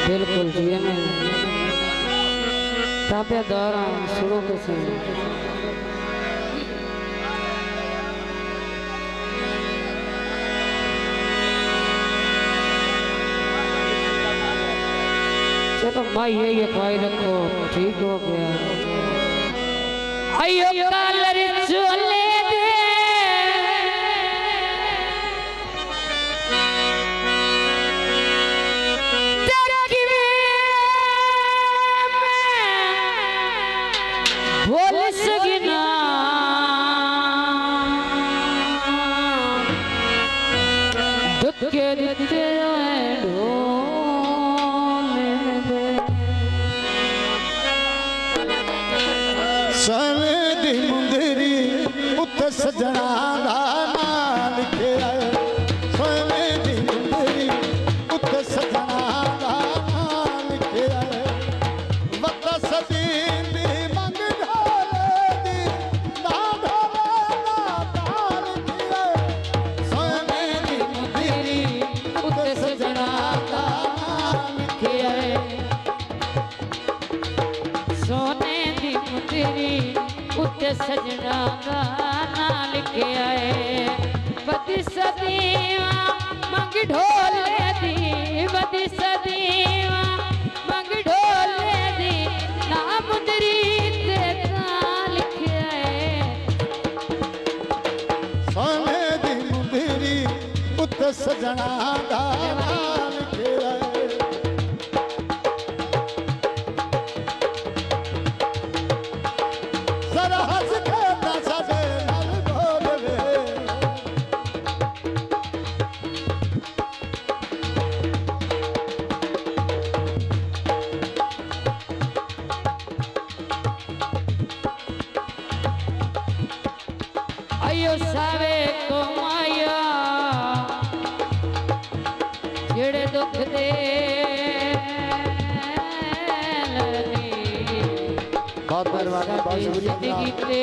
बिल्कुल जी में ताबेदार शुरू के से चलो भाई ये भाई रखो ठीक हो गया। अयो कलर चले दे बोल सगना दुख के देते सजना नाम लिखे सोने दी मुंदरी उत सजना नाम लिखे वक्त सदी दी मंग ढोले दी ना ढोले ना लिखे सोने दी मुंदरी उत सजना नाम लिखे सोने दी मुंदरी उत सजना लिखे आए बदी सदीवा मंग ढोले दी बदी सदीवा मंग ढोले दी ना मुंदरी तेरा लिखे आए सोने दी मुंदरी उत सजना लिखे आए जरा हंस के अयो सावे को माया जेड़े दुख दे बहुत जिंदगी ते